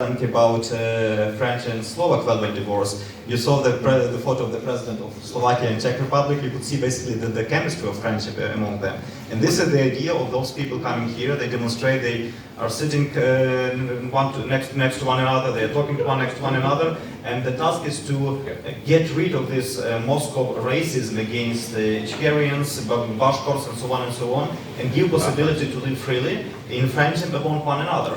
about French and Slovak Velvet divorce. You saw the photo of the president of Slovakia and Czech Republic. You could see basically the chemistry of friendship among them. And this is the idea of those people coming here. They demonstrate, they are sitting next to one another, they are talking to next to one another, and the task is to get rid of this Moscow racism against the Chechenians, Bashkirs, and so on, and give possibility to live freely in friendship among one another.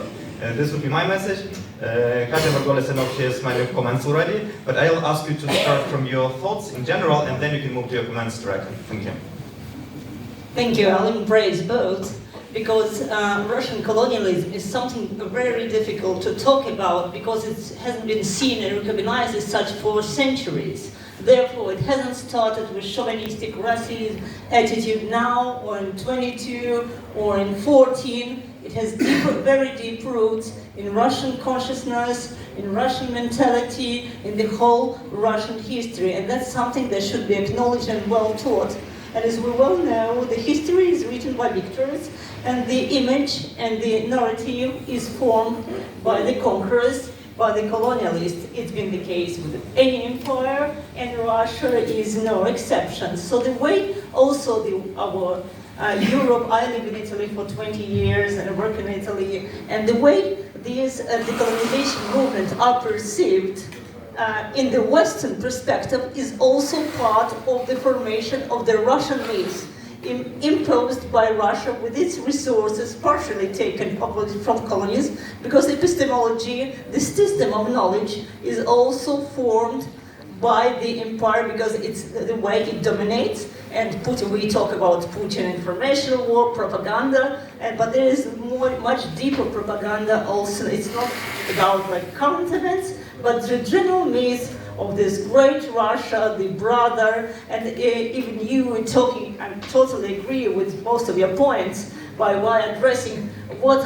This would be my message. Katia Margolis and she has many comments already, but I'll ask you to start from your thoughts in general, and then you can move to your comments directly. Thank you. Thank you. I'll embrace both, because Russian colonialism is something very difficult to talk about, because it hasn't been seen and recognized as such for centuries. Therefore, it hasn't started with chauvinistic racist attitude now, or in 22, or in 14. It has very deep roots in Russian consciousness, in Russian mentality, in the whole Russian history. And that's something that should be acknowledged and well taught. And as we well know, the history is written by victors, and the image and the narrative is formed by the conquerors, by the colonialists. It's been the case with any empire, and Russia is no exception. So the way also our Europe, I live in Italy for 20 years and I work in Italy, and the way these decolonization movements are perceived in the Western perspective is also part of the formation of the Russian myth, imposed by Russia with its resources partially taken from colonies, because epistemology, the system of knowledge, is also formed by the empire, because it's the way it dominates. And Putin, we talk about Putin information war, propaganda, but there is much deeper propaganda also. It's not about like current events, but the general myth of this great Russia, the brother, and even you talking, I totally agree with most of your points while addressing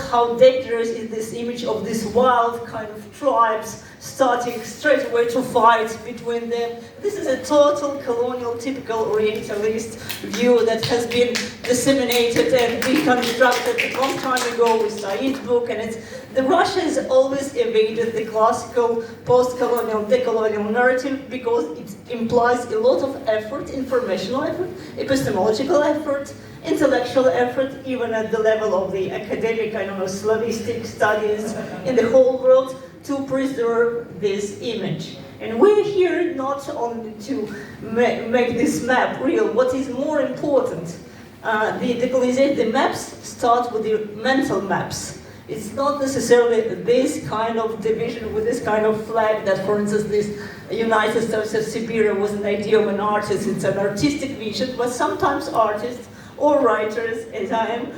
how dangerous is this image of these wild kind of tribes starting straight away to fight between them. This is a total colonial, typical Orientalist view that has been disseminated and reconstructed a long time ago with Said's book, and the Russia has always evaded the classical post-colonial, decolonial narrative because it implies a lot of effort, informational effort, epistemological effort, intellectual effort, even at the level of the academic, Slavistic studies in the whole world, to preserve this image. And we're here not only to make this map real. What is more important, the maps start with the mental maps. It's not necessarily this kind of division with this kind of flag that, for instance, this United States of Siberia was an idea of an artist. It's an artistic vision, but sometimes artists or writers, as I am,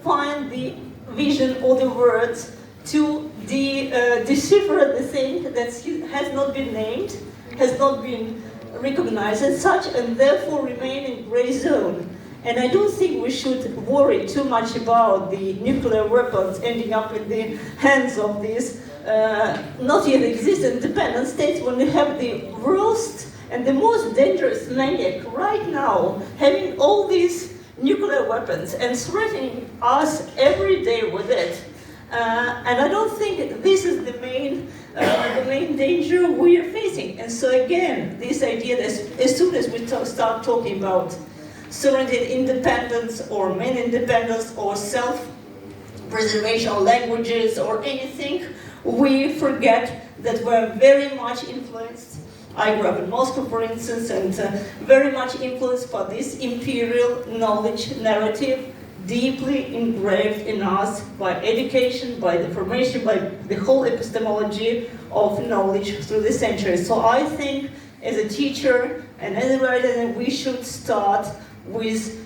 find the vision or the words to decipher the thing that has not been named, has not been recognized as such, and therefore remain in gray zone. And I don't think we should worry too much about the nuclear weapons ending up in the hands of these not yet existent independent states, when we have the worst and the most dangerous maniac right now having all these nuclear weapons and threatening us every day with it. And I don't think this is the main danger we are facing. And so again, this idea that as soon as we start talking about sovereignty, independence, or main independence, or self-preservation, or languages, or anything, we forget that we're very much influenced. I grew up in Moscow, for instance, and very much influenced by this imperial knowledge narrative, deeply engraved in us by education, by the formation, by the whole epistemology of knowledge through the centuries. So I think, as a teacher and as a writer, we should start with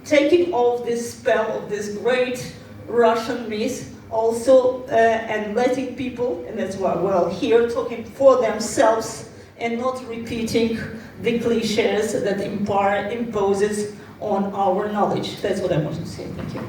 taking off this spell of this great Russian myth, also, and letting people, and that's why we're here, talking for themselves and not repeating the cliches that empire imposes on our knowledge. That's what I want to say. Thank you.